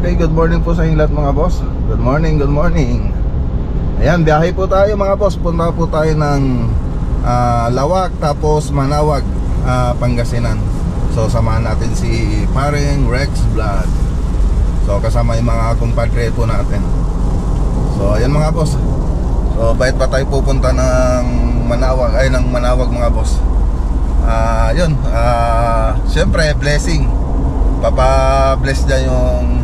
Okay, good morning po sa inyo lahat mga boss. Good morning, good morning. Ayan, biyahe po tayo mga boss. Punta po tayo ng Lawak, tapos Manawag, Pangasinan. So samahan natin si paring Rex Vlog. So kasama yung mga kumpadre po natin. So ayan mga boss. So bait pa tayo pupunta ng Manawag, ng Manawag mga boss. Yun, syempre blessing. Papa-bless niya yung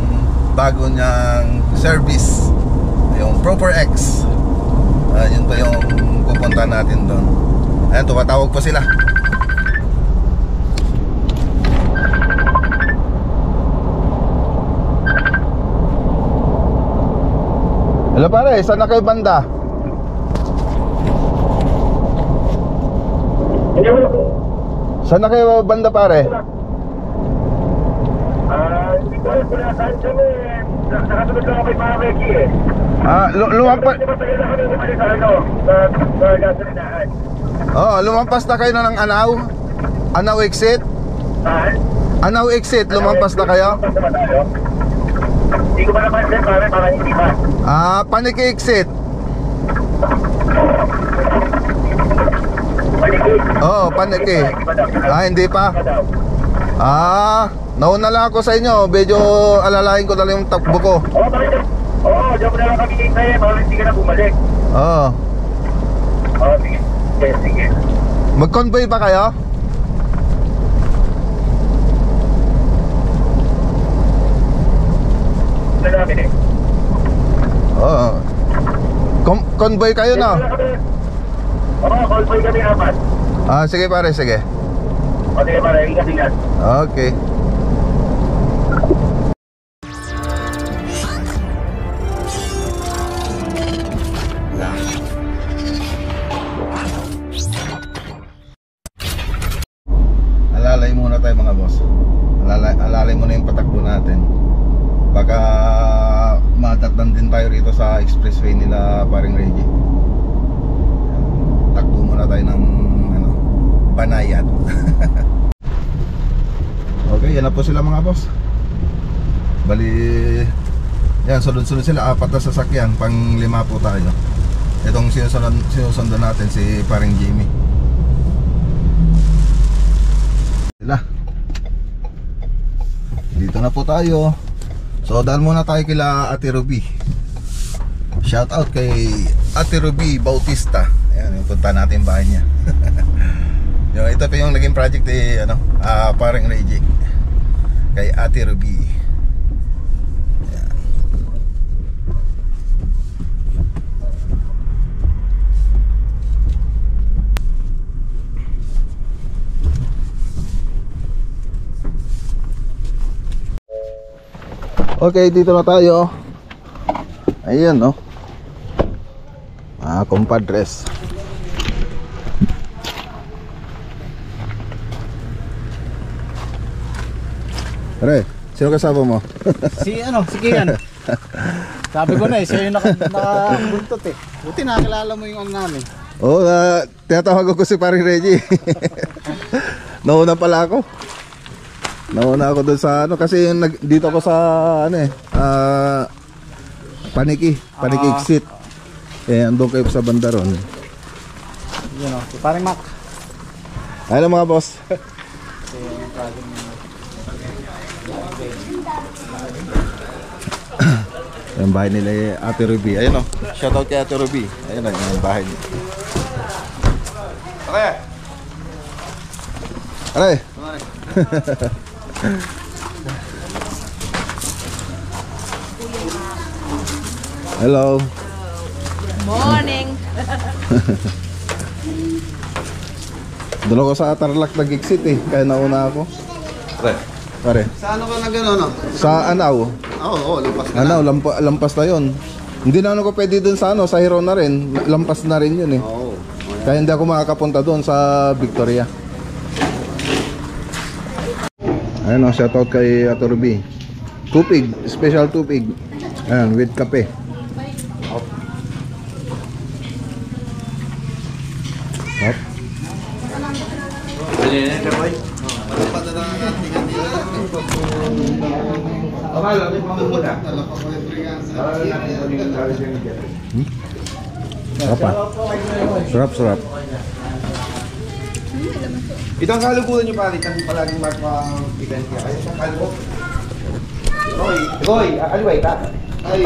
bago niyang service, yung Proper X. Yun pa yung pupunta natin doon. Ayan, tumatawag po sila. Hello pare, saan na kayo banda? Saan na kayo banda pare? Hindi ko alam kung nasaan kami. Nakasunod lang ako kay mga Becky eh. Lumampas. Di ba tayo na kami umali sa ano? Sa gasolinahan. Lumampas na kayo ng Anaw? Anaw exit? Saan? Anaw exit, lumampas na kayo? Lumampas na ba tayo? Hindi ko pa napansin, para hindi pa. Paniki exit. Paniki? Oo, Paniki. Hindi pa? Nauna lang ako sa inyo. Medyo alalahin ko na lang yung takbo ko. Bakit? Diyan mo na lang kami hintayin. Baka hindi ka na bumalik. Sige. Mag-convoy ba kayo? Ito namin eh. Convoy kayo na? Convoy kami apat. Sige pare, sige. Sige pare, ingat. Okay. Alalay muna tayo mga boss. Alalay muna yung patakbo natin. Baka matatnan din tayo rito sa expressway nila paring Reggie. Takbo muna tayo ng Banayad. Okay, yan na po sila mga boss. Bali, yan, sunod-sunod sila. 4 na sasakyan, pang 5 po tayo. Itong sinusundan natin si paring Jimmy. Sila. Dito na po tayo. So dahil muna tayo kila Ate Ruby. Shout out kay Ate Ruby Bautista. Ayan, yung punta natin bahay niya. Ito pa yung naging project ni parang Reggie kay Ate Ruby. Ayan. Okay, dito na tayo. Ayan no. Compadres. Pare, sino kasama mo? Si Kian. Sabi ko na siya yung nakabuntot eh. Buti nakakilala mo yung namin. Tinatawag ko si paring Reggie. Nauna pala ako. Nauna ako doon sa kasi dito ako sa Paniki exit. Andun kayo sa banda ron. Yun si paring Mac. Ayun mga boss. Yung bahay nila Ate Ruby. Ayun shoutout kay Ate Ruby. Ayun yung bahay niya. Okay. Aray. Hello. Morning. Doon ako sa Tarlac nag-exit kaya nauna ako. Pare. Sa ano ka na gano'n Sa Anaw. Lampas ka Anaw, lampas na yun. Hindi na ko pwede dun sa sa Hero na rin. Lampas na rin yun Kaya hindi ako makakapunta doon sa Victoria. Ayun shoutout kay Ate Ruby. Tupig, special tupig. Ayan, with kape. Sarap ah. Sarap. Ito ang kaluguran nyo pare, kasi palaging magpa-event ka. Kaya itong kalugo. Roy, aliway ka? Ay,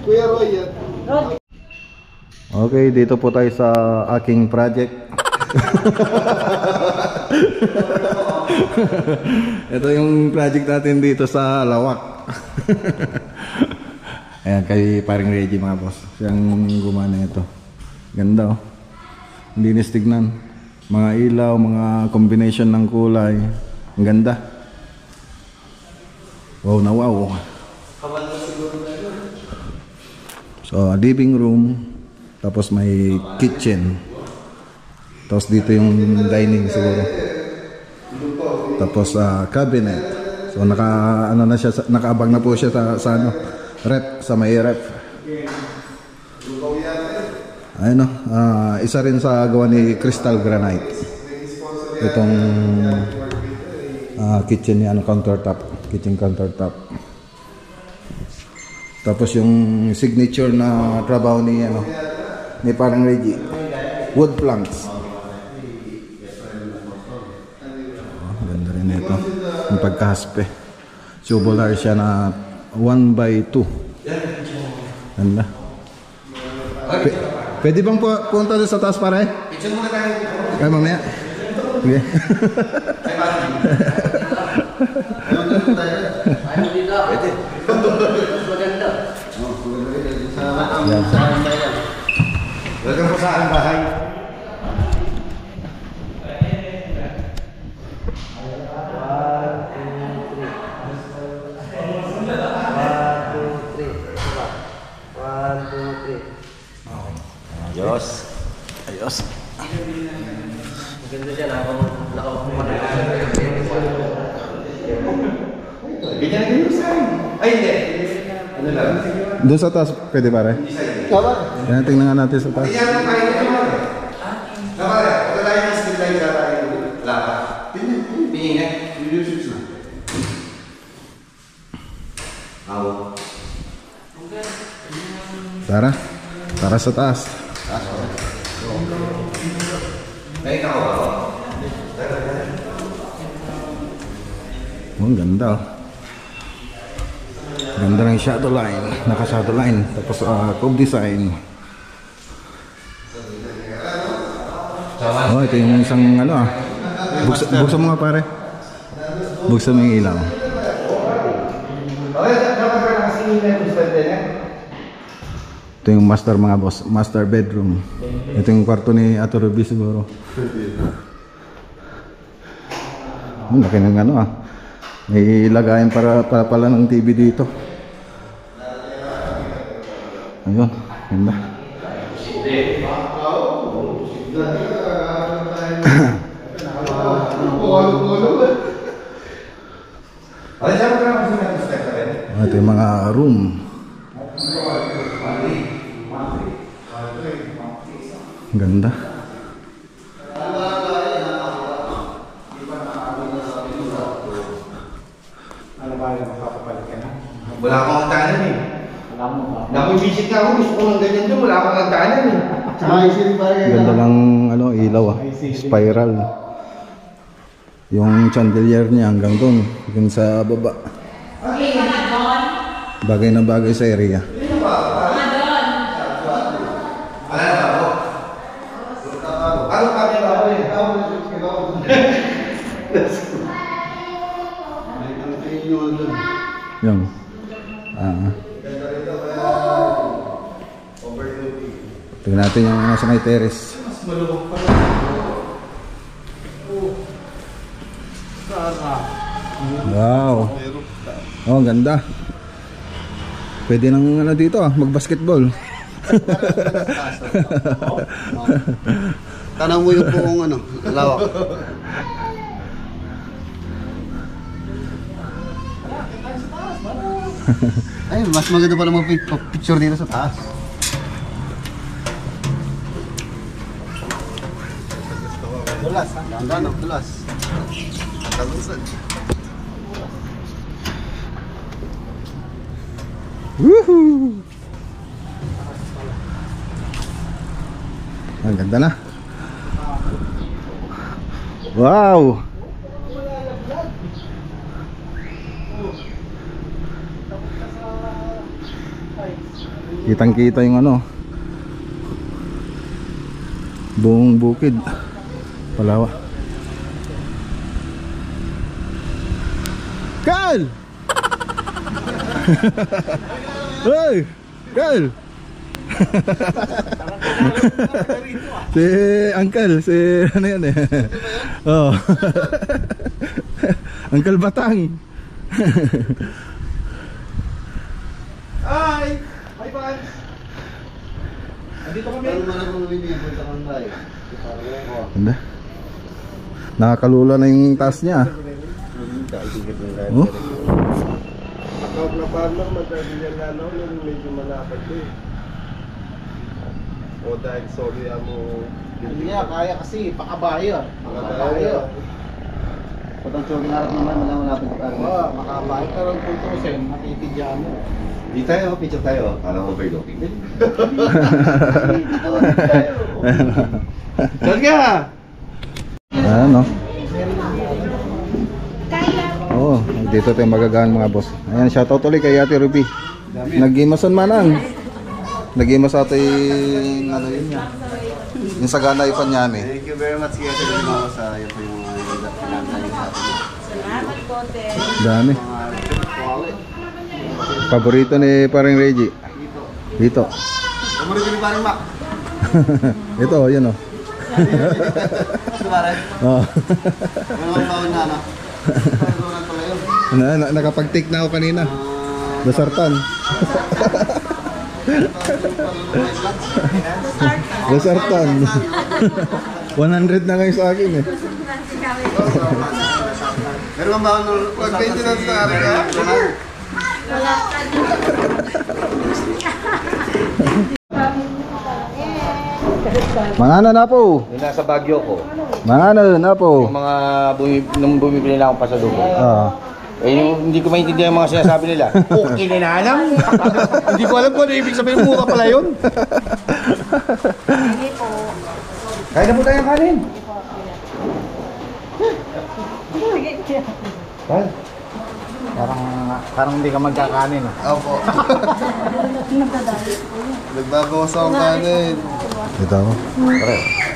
Kuya Roy yan. Okay, dito po tayo sa aking project. Ito yung project natin dito sa Lawak. Ayan, kay paring Reggie mga boss. Siyang gumana ito. Ganda oh. Linis tignan. Mga ilaw, mga combination ng kulay. Ang ganda. Wow na wow. So, living room. Tapos may kitchen. Tapos dito yung dining siguro. Tapos cabinet. So ano na siya, nakaabang na po siya sa ano, rep, sa may rep. Ayun no, isa rin sa gawa ni Crystal Granite. Itong kitchen ni ano, countertop, kitchen countertop. Tapos yung signature na trabaho ni ano, ni parang Reggie, wood planks. Ganda rin ito. Yung pagkahaspe. Tubular siya na 1x2. Ganda. Pwede bang punta doon sa taas pare? Picture muna tayo. Ay mamaya. Okay. Pwede. Maganda. Welcome po sa aking bahay. Ayos. Maganda siya, nakakumana. Ganyan sa akin. Ay, hindi. Ano lang? Doon sa taas, pwede pare? Yan, tingnan nga natin sa taas. Tingnan lang kayo ito pare. Pare, ito tayo yung still light sa tayo. Lapa. Tingnan. Tingnan. Awo. Tara sa taas. Ay, ako ba? Ang ganda oh. Ganda ng shadow line. Naka-shadow line. Tapos cove design. Oh, ito yung isang ano buksan mo nga pare. Buksan mo yung ilaw. Ito yung master mga boss. Master bedroom. Ito yung kwarto ni Ato Ruby siguro. Ang laki ng ano ah. May lagayan para pala ng TV dito. Ayun, ganda. Ito yung mga room. Ganda. Wala akong hagdanan eh. Naku-visit nga ako, gusto ko ng ganyan doon, wala akong hagdanan eh. Ganda lang ano, ilaw ah. Spiral. Yung chandelier niya hanggang doon, hanggang sa baba. Bagay na bagay sa area. Ano kami ba ako eh? Yung tingnan natin yung nasa may terrace. Wow. Oh, ganda. Pwede nang ano dito mag-basketball. Tanong mo yung buong ano, lawak. Ay, mas maganda pala mag-picture dito sa taas. Dulas, ha? Ganda, dulas. Woohoo! Ang ganda na. Wow! Kitang-kita yung ano, buong bukid Palawa. Kal! Hey! Kal! Si Uncle, si ano yan eh. Oh. Uncle Batang. Hi! Hi, fans! Andito kami. Ganda. Nakakalula na yung taas niya. Oh. Tawag na farmer, madali yan nga no, yung medyo malapad ko eh. O dahil sorry mo. Hindi niya, kaya kasi, pakabayo. Pakabayo. Patang chogin harap naman, malapit ka. Oo, makabayo ka rin pultusin, matitidyan mo. Di tayo, picture tayo. Parang overlooking. Saan ka? Ano? Oo, dito tayo magagaan mga boss. Ayan, shoutout ulit kay Ate Ruby. Nag-imasan manang. Nag-imas ate yung ano yun niya. Yung sagana ipan niya ni. Thank you very much kaya sa sa iyo po yung mga pinantayin sa atin. Salamat po, te. Dami. Paborito ni paring Reggie. Dito. Paborito ni paring Mac. Ito, yun o. Sumaran. Oh. Walang bawon na ano. Parunan pala yun. Nakapag-take na ako kanina. Dasartan. Dasartan. 100 na ngayon sa akin eh. Meron bang bawon na maintenance na akin ka? Mangana na po. Yung nasa Baguio ko, Mangana na po. yung mga nung bumibili na akong pasalubong. Eh, hindi ko maintindihan yung mga sinasabi nila. Okay na alam. Hindi ko alam kung ano ibig sabihin, mura pala yun. Hindi po. Kaya na po tayong kanin. Parang hindi ka magkakanin. Opo. Nagbabawas akong kanin. Ito ako.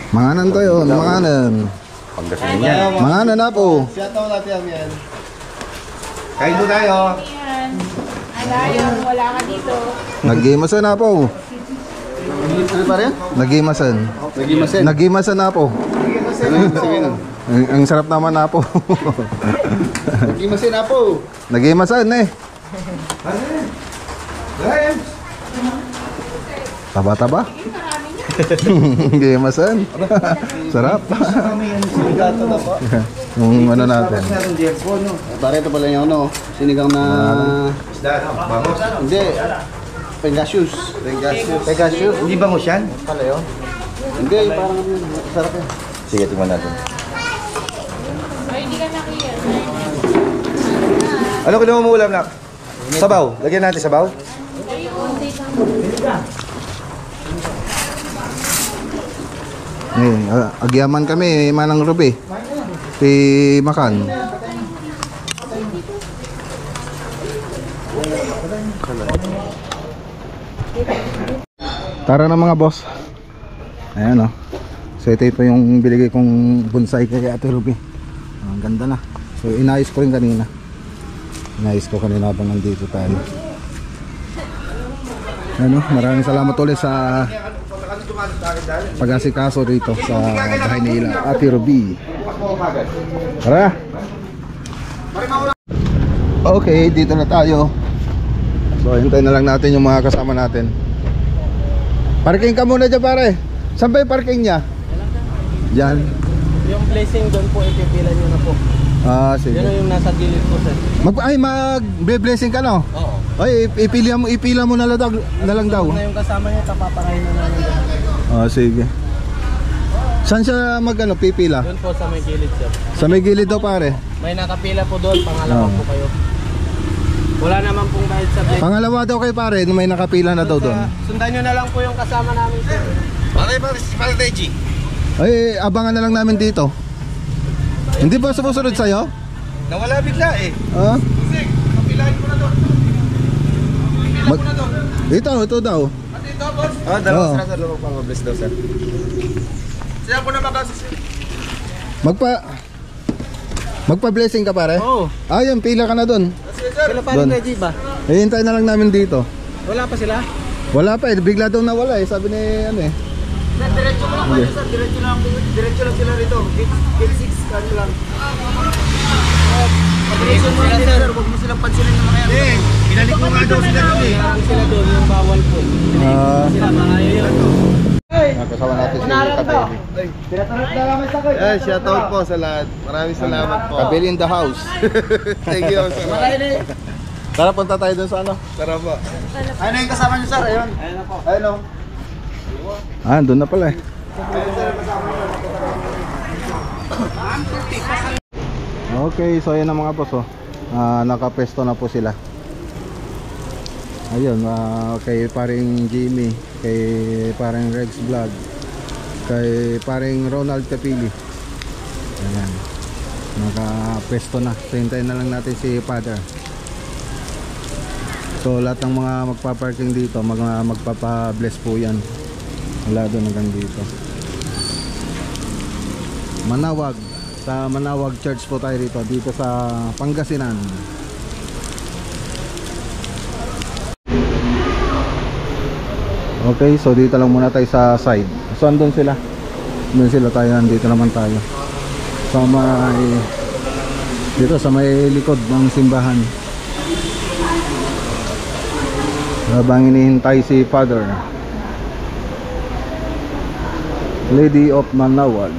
Manganan tayo, manganan. Pagdating yan. Manganan na po. Shoutout natin yan. Kain po tayo. Yan. Alayon, wala ka dito. Nagimasan na po. Ano pa rin? Nagimasan. Nagimasin. Nagimasan na po. Ang sarap naman na po. Nagimasin na po. Nagimasan eh. Taba-taba. Nagimasan. Sarap. Sinigato na po. Yung ano natin. Pare ito pala yung ano, sinigang na... Hindi. Pegasius. Pegasus. Hindi ba mo siyan? Hindi, parang ano yun. Sarap yan. Sige, tingnan natin. Ay, hindi ka nakiyar. Ano kinuha mo ulam na? Sabaw. Lagyan natin sabaw. Agyaman kami, Manang Ruby. Si Makan. Tara na mga boss. Ayan o. So ito yung binigay kong bonsai kay Ate Ruby. Ang ganda na. So inayos ko rin kanina. Inayos ko kanina habang nandito tayo. Ano, maraming salamat ulit sa pag-asikaso dito sa bahay nila Ate Ruby. Tara. Okay, dito na tayo. So hintayin na lang natin yung mga kasama natin. Parking ka muna dyan pare. Saan ba yung parking niya? Diyan. Yung blessing doon po, ipipila nyo na po. Ah, sige. Yan yung nasa gilid po, sir. Mag-blessing ka no? Oo. Ay, ipila mo na lang daw. Na yung kasama niya, papapakain na namin doon. Ah, sige. Saan siya pipila? Doon po sa may gilid, sir. Sa may gilid daw pare. May nakapila po doon, pangalawa po kayo. Wala naman pong bayad sa blessing. Pangalawa daw kay pare, may nakapila na daw doon. Sundan nyo na lang po yung kasama namin, sir. Pare Reggie. Ay, abangan na lang namin dito. Hindi ba sumusunod sa'yo? Nawala bigla eh. Ha? Kapilahin ko na doon. Ito daw. Dito, boss. Oo. Sir, lumag pang bless daw, sir. Siya po na babasa, sir. Magpa-blessing ka pare? Oo. Ayun, pila ka na doon. Sila pa Doon. rin Reggie ba? Hihintay na lang namin dito. Wala pa sila? Wala pa eh, bigla daw nawala eh. Sabi ni ano eh. Diretso mo lang kayo, sir. Diretso lang sila rito. Gate 6, ano lang. Pag-reason mo lang, sir. Huwag mo silang pansinin ng mga yan. Eh, pinalik mo nga daw sila doon eh. Marami sila doon, yung bawal po. Ah, Sila mga yun. kasama natin si Kabeli. Eh, shoutout po sa lahat. Maraming salamat po. Kabeli in the house. Thank you sa lahat. Tara, punta tayo dun sa ano. Tara po. Ano yung kasama niyo, sir? Ayun. Ayun na po. Ayun o. Ah, doon na pala eh. Okay, so ayan na mga boss oh. Nakapesto na po sila. Ayun, kay paring Jimmy, kay paring Rex Vlog, kay paring Ronald Capili. Ayan. Nakapesto na. So hintayin na lang natin si Father. So lahat ng mga magpa-parking dito, magpapa-bless po yan. Wala doon hanggang dito. Manawag. Sa Manawag Church po tayo dito sa Pangasinan. Okay, so dito lang muna tayo sa side. So andun sila. Andun sila tayo, nandito naman tayo. Sa may dito sa may likod ng simbahan. Habang hinihintay si Father. Lady of Manawag.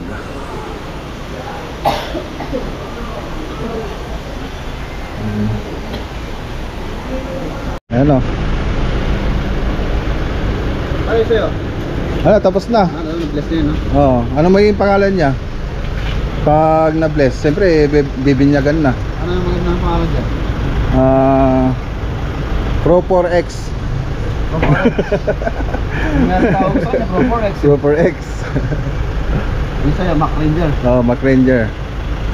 Ayan o. Ano sa'yo? Ano, tapos na. Ano, bless na yun, no? Oo. Ano magiging pangalan niya? Pag na-bless, siyempre bibinyagan na. Ano ang magandang pangalan dyan? Pro 4X. Meron tawag sa'yo, Pro 4X. Pro 4X. Yung sa'yo, Mac Ranger. Oo, Mac Ranger.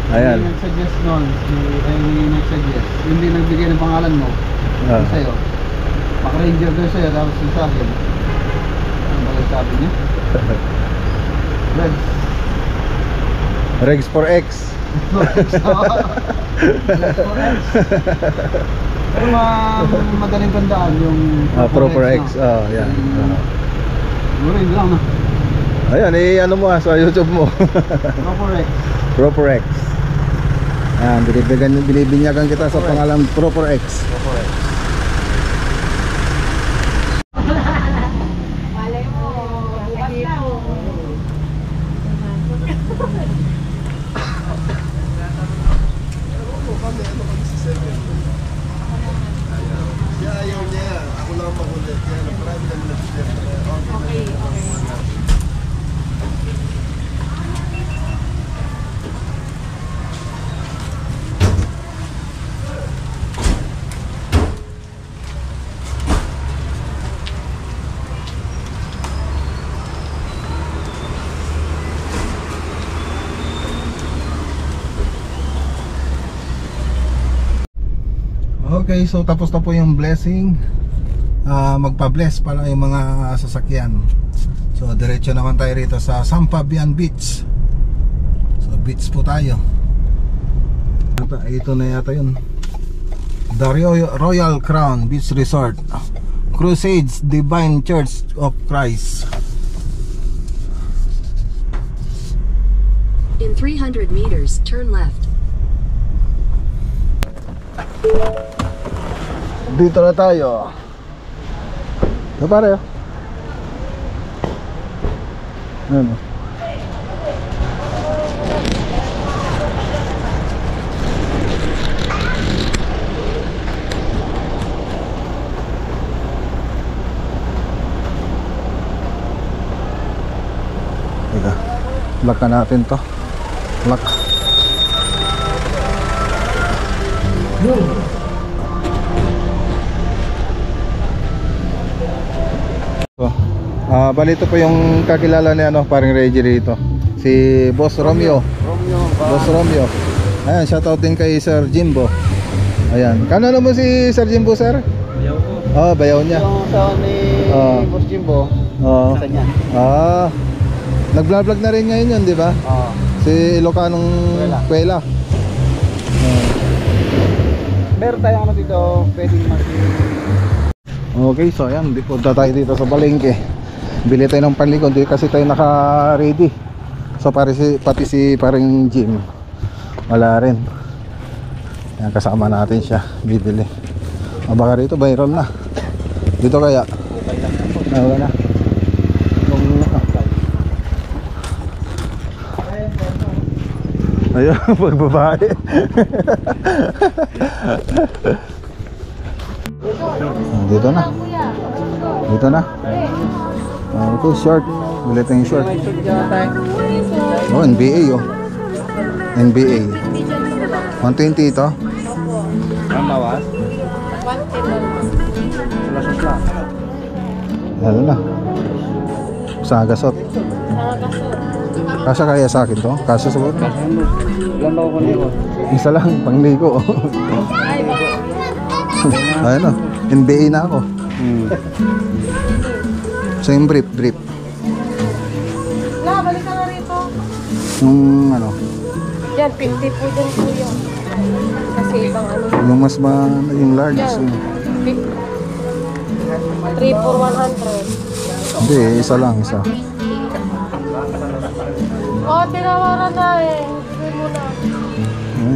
Ayan. Yung nag-suggest nun, yung nag-suggest, yung di nagbigay ng pangalan mo, Ah. yung sa'yo. Mac Ranger doon sa'yo, tapos yung sa'kin. Ano ba yung sabi niya? Rex. Rex 4X. Rex 4X. Pero madaling tandaan yung Pro 4X. no? Oh, yan. Siguro yun lang, no? Ayan, ano mo sa YouTube mo. Pro 4X. Pro 4X. Ayan, binibinyagan kita sa pangalan Pro 4X. Malay mo, bukas na. Ayaw niya. Ako lang makulit. Kaya marami naman nag-suggest. Okay. Okay, so tapos na po yung blessing. Magpa-bless pala yung mga sasakyan. So diretso naman tayo rito sa Sampabian Beach. So beach po tayo. Ito na yata yun. The Royal Crown Beach Resort, Crusades Divine Church of Christ. In 300 meters, turn left. Dito na tayo. Ito pare. Ano? Teka, lock na natin to. Lock. Bali ito po yung kakilala ni ano, paring Reggie rito. Si Boss Romeo. Boss Romeo. Ayan, shoutout din kay Sir Jimbo. Ayan. Kanano mo si Sir Jimbo, sir? Bayaw ko. Bayaw niya. Yung sa ni Boss Jimbo. Sa niya. Nag-vlog na rin ngayon yun, di ba? Si Ilocanong Kuwela. Meron tayong ano dito, pwedeng Okay, so ayan, punta tayo dito sa palengke. Bili tayo ng panlikon, di kasi tayo naka-ready. So pati si paring Jim wala rin. Ayan, kasama natin siya, bibili. Baka rito, viral na. Dito kaya? Wala na. Ayun, pagbabae. Dito na. Dito na. Okay, short. Bili tayong short. Oh, NBA oh. NBA. 120 ito. ang bawas. Ano na. Sagasot. Kasya kaya sa akin to? Kasya sa buto? Ilan ba ako nito? Isa lang, pangligo. Ayun o, NBA na ako. So yung brief. La, balik ka na rito. Yung ano, Yan, 50 po dyan po yun. Kasi ibang ano. yung mas yung large. Yan. 3 for 100. Hindi, isa lang, isa. Oh, tinawaran na eh. Bigay mo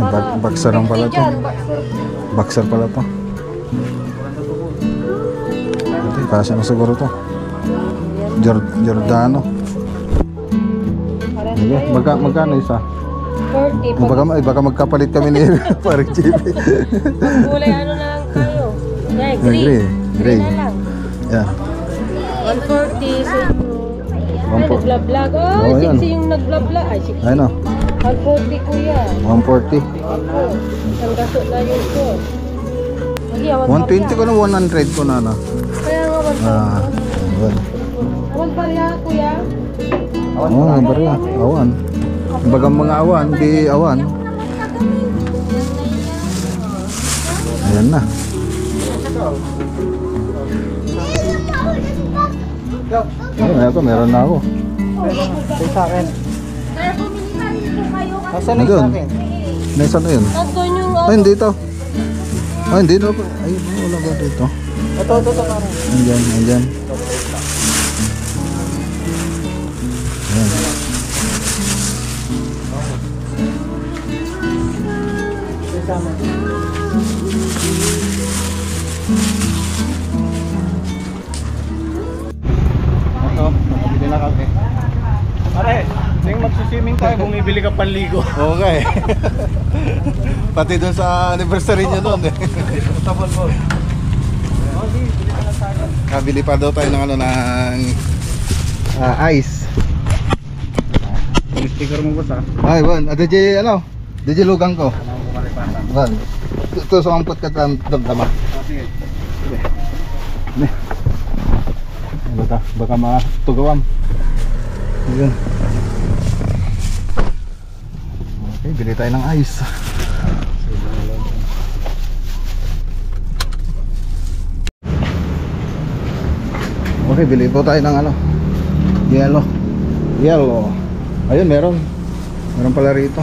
na. Boxer lang pala to. Dyan, boxer. Boxer pala to. Ito, kasya na siguro to. Giordano. Sige, magkano isa? 40. Baka magkapalit kami ni parang JB. Kulay ano na lang tayo. Yan, Gray. Gray na lang. Yan. 140 sa inyo. Ay, 140. nag-vlog. Oh, Oh, yan. 60 yung nag-vlog. Ay, 60. Ayun o, 140 kuya. 140. Ako, isang gaso na yun ko. Hindi, 120 ko na, 100 ko na na. Kaya nga 140. Awan. Awan pa rin kuya. Oo, bariya. Awan. Bagang mga awan, di awan. Ayan na. Ito, meron na ako. Sa akin. Nasaan Ano na yun? sa akin? Nasaan na yun? Nandun yung Ay, hindi ito. Ay, hindi na. Ay, wala ba dito? Ito, parang. Andyan. Ayan. Ito, nakabili na kami. Pare, yung magsiswimming tayo, bumibili ka panligo. Okay. Pati dun sa anniversary niya doon eh. Tabon mo. Kabili pa daw tayo ng ano ng ice. Yung sticker mo ba sa? Ay, Juan, DJ ano? DJ lugang ko. Juan. Ito sa ampot ka damdama. Sige. Baka matugawam. Ayun. Okay, bili tayo ng ice. Okay, bili po tayo ng ano, yellow. Ayun, meron pala rito.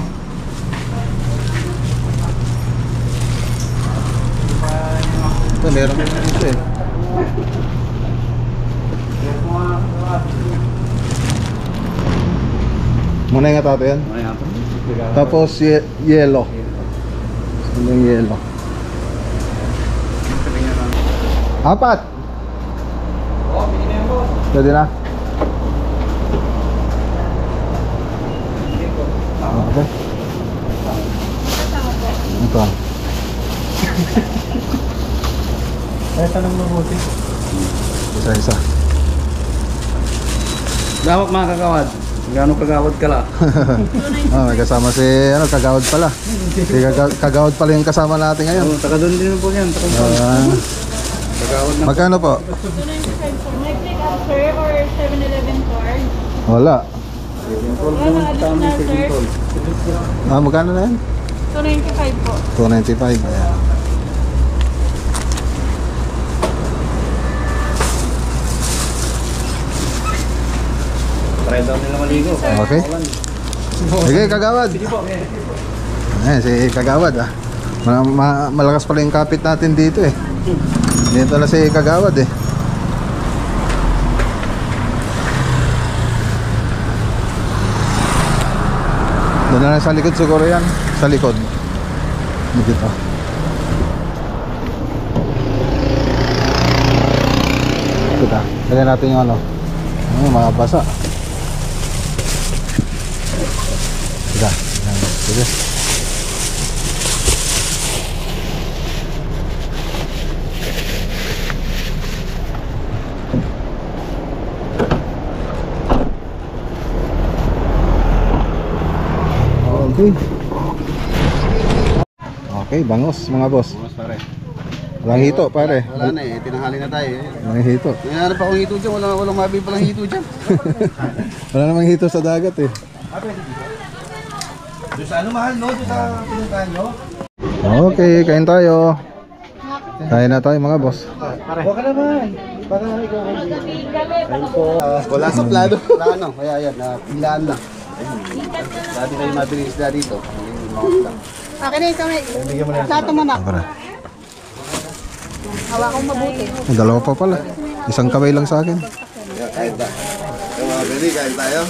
Ito, meron dito eh. Muna nga tato yan. Tapos yellow. Ano yung yellow? Apat. Pwede na? Okay. Ito. Ay, tanong mabuti. Isa-isa. Gawak mga kakawad. Gano'ng kagawad ka lang? May kasama si kagawad pala. Si kagawad pala yung kasama natin ngayon. Taga doon din po yan. Kagawad na. Magkano po? Sir, or 7-Eleven card? Wala. Wala na additional, sir. Magkano na yan? 295 po. 295. Ayan. Try daw nila maligo. Okay. Sige, Kagawad. Ayan, si Kagawad ah. Malakas pala yung kapit natin dito eh. Dito na si Kagawad eh. Doon na lang sa likod siguro yan. Sa likod. Dito. Kita. Lagyan natin yung ano. Mga basa. Kita. Sige. Okay. Okay, bangos mga boss. Mas pare. Walang hito pare. Wala na eh, tinanghali na tayo eh. Walang hito. Nangyari pa akong hito dyan, walang mabi palang hito dyan. Wala namang hito sa dagat eh. Doon sa ano mahal, no? Doon sa pinuntahan nyo? Okay, kain tayo. Kain na tayo mga boss. Huwag ka naman. Para ikaw Wala sa plano. Plano, kaya yan, pilaan lang. Dati kayo mabili isda dito. Akin na ito. Plato mo na. Para. Hawakan mabuti. Dalawa pa pala. Isang kamay lang sa akin. Kain tayo. Mga bili, kain tayo.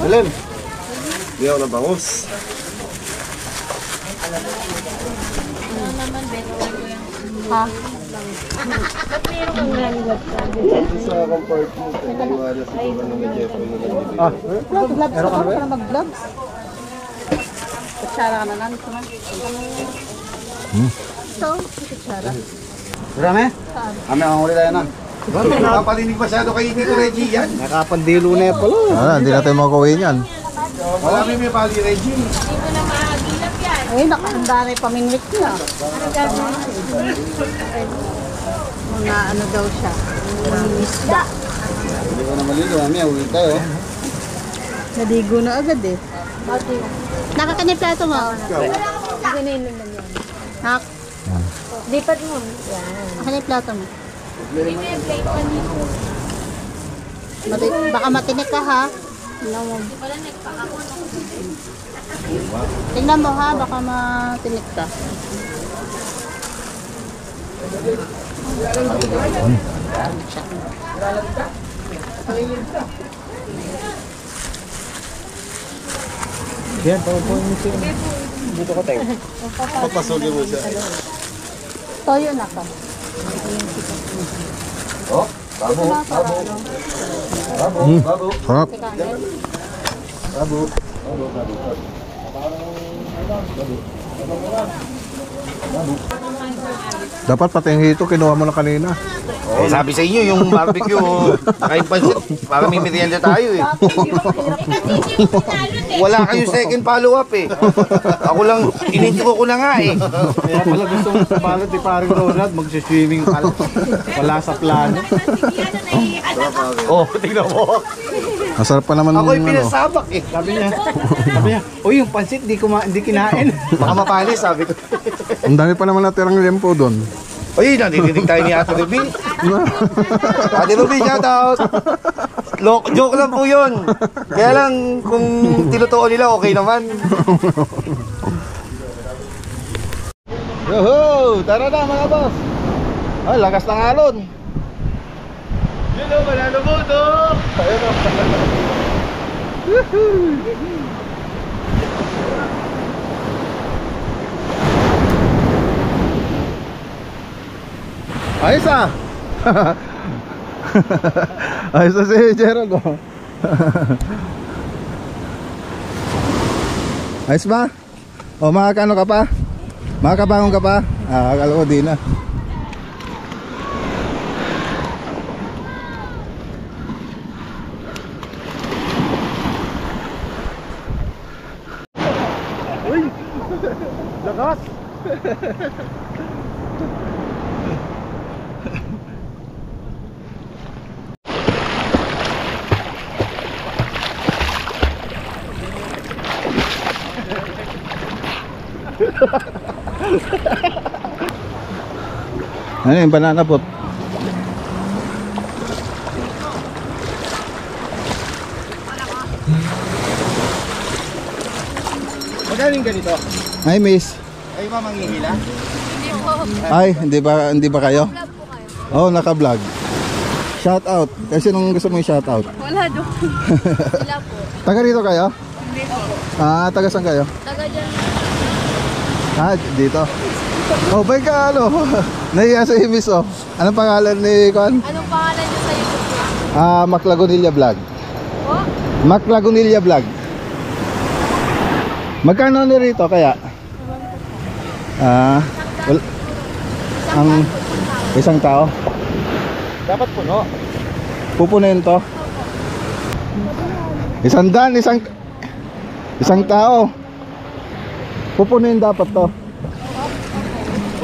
Alam. Di ako nabangos. Ha? Ba't meron kang nalilab ka? Sa compartment, naliwala siguro ng Jeffrey na nandito. Gloves ka pa? Para mag-gloves? Kutsara ka na lang. Ito na. Ito, kutsara. Marami? Kami ang huli tayo na. Napapalinig masyado kay Tito Reggie yan. Nakapandilo na yan pala. Hindi natin makukuhin yan. Wala may pali Reggie. Ay, nakahanda na yung pamingwit niya. Mga ano daw siya. Isda. Hindi ko na maligo, kami huli tayo. Nadigo na agad eh. Nakakanay plato mo. Ganun lang yan. Nak. Lipat mo. Yan. Nakakanay plato mo. Baka matinik ka ha. Tingnan mo ha, baka matinik ka. Yan, papapunin mo siya. Dito ka tayo. Papasukin mo siya. Toyo na ka. Oh, babo, babo. Babo, babo. Sarap. Babo. Dapat pati yung hito, kinuha mo na kanina. Eh, sabi sa inyo, yung barbecue, saka yung pansit, para may merienda tayo eh. Wala kayong second follow-up eh. Ako lang, inintro ko na nga eh. Kaya pala gusto mong pumalo di parang Ronald, magsiswimming pala. Wala sa plano. Oh, tingnan mo. Masarap pa naman Ako'y yung ano. pinasabak eh. Sabi niya, uy yung pansit di kinain. Baka mapalis, sabi ko. Ang dami pa naman natirang lempo doon. Uy, nadidinig tayo ni Ate Ruby. Ate Ruby, shout out. Joke lang po yun. Kaya lang, kung tinutuon nila, okay naman. Yoho! Tara na mga boss! Ay, lakas ng alon! Yun o, manalo mo to. Ayun o! Ayos ah! Ayos na si Gerald oh. Ayos ba? O makakano ka pa? Makakabangon ka pa? Akala ko di na. Lakas! Ano yung banana pot? Magaling ganito. Ay, miss. Ay, ba manghihila? Ay, hindi ba kayo? Oh, naka-vlog. Shout out. Kasi nung gusto mo yung shout out. Wala doon. Sila po. Taga rito kayo? Hindi po. Ah, taga saan kayo? Taga dyan. Ah, dito. Oh, bay ka ano? Nahiya sa miss oh. Anong pangalan ni Kwan? Anong pangalan niyo sa YouTube po? Ah, Mac Lagunilla Vlog. Po? Mac Lagunilla Vlog. Magkano na rito kaya? Ah, ang isang tao. Dapat puno. Pupunin to. Isang tao. Pupunin dapat to.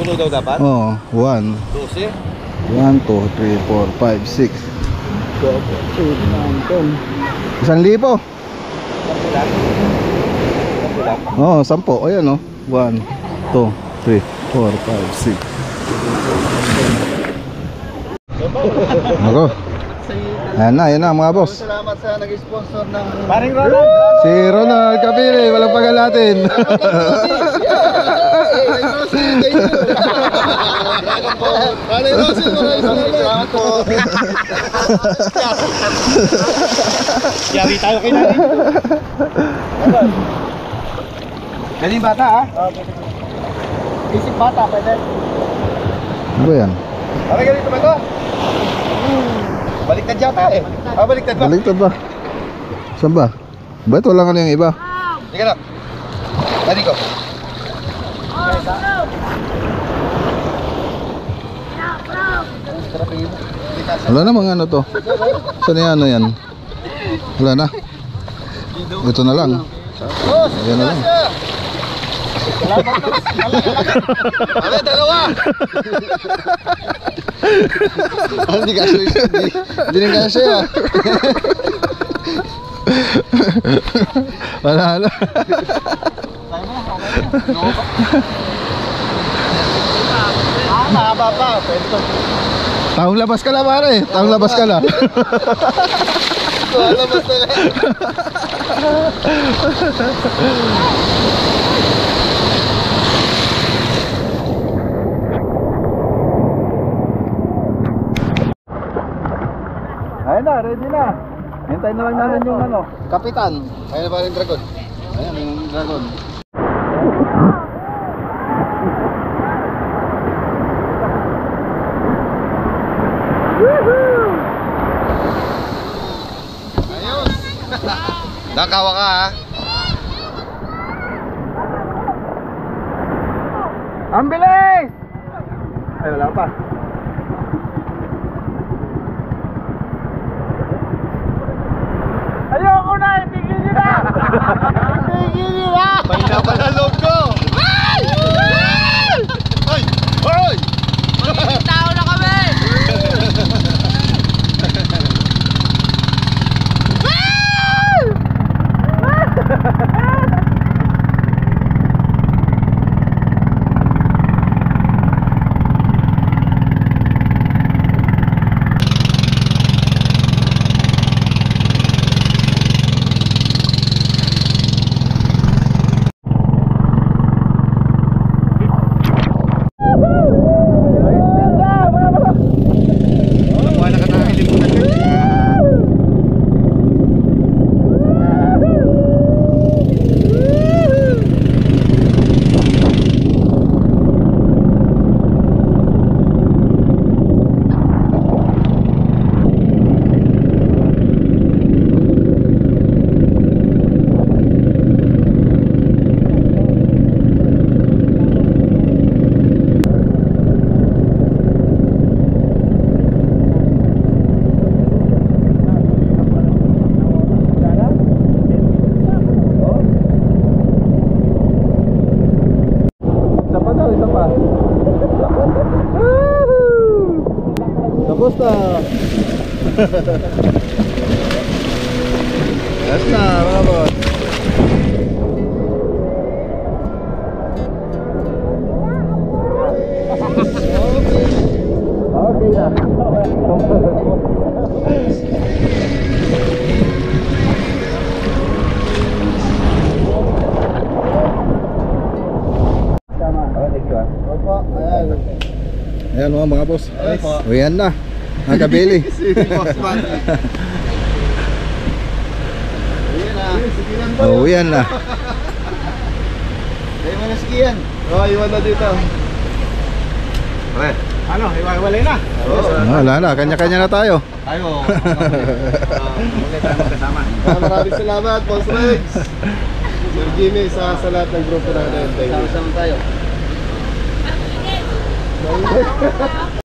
Puno daw dapat? Oh, 1 12. 1, 2, 3, 4, 5, 6 7, 8, 9, 10 1,000. Oh, 10. Ayan oh. 1, 2, 3, 4, 5, 6 Ako. Ayan na mga boss. Salamat sa nag-sponsor ng Paring Ronald. Si Ronald Capile, walang pagalatin. Paring Rossi, salamat po. Yari tayo kay Nani. Galing bata ha? Isip bata, pwede. Ano ba yan? Parang ganito ba ito? Baliktad yata eh. Ah, baliktad ba? Baliktad ba? Saan ba? Ba't wala ka na yung iba? Sige na. Tadi ko. Wala na mga ano to. Saan yan ano yan? Wala na. Ito na lang. Ayan na lang. Ano, dalawa? Hindi kasi hindi rin kasi ah. Wala na. Mahaba pa, pwede to. Taong labas ka na pare. Taong labas ka na. Wala mas na lang. Ayun na, ready na. Hintayin na lang namin yung ano. Kapitan. Ayun na ba yung dragon? Ayun yung dragon. Nakawa ka ha? Ang bilis! Ay, wala pa. Ayoko na! Itigil nyo na! Itigil nyo na! Mahina pala loob ko! Ay! Ay! Ay! Tao na kami! Tapos na. Yes na, mga boss. na. Opo, ayan. Ayan mga boss. Uyan na. Nakabili. Si Boss Man. Ayan na. Sikilan po. Uyan na. Ayaw mo na sikian. Oo, iwan na dito. Pre. Ano, iwalay na. Wala na, kanya-kanya na tayo. Tayo. Maraming salamat, Boss Rex. Sir Jimmy, sa lahat ng grupo natin. Thank you. Sama tayo.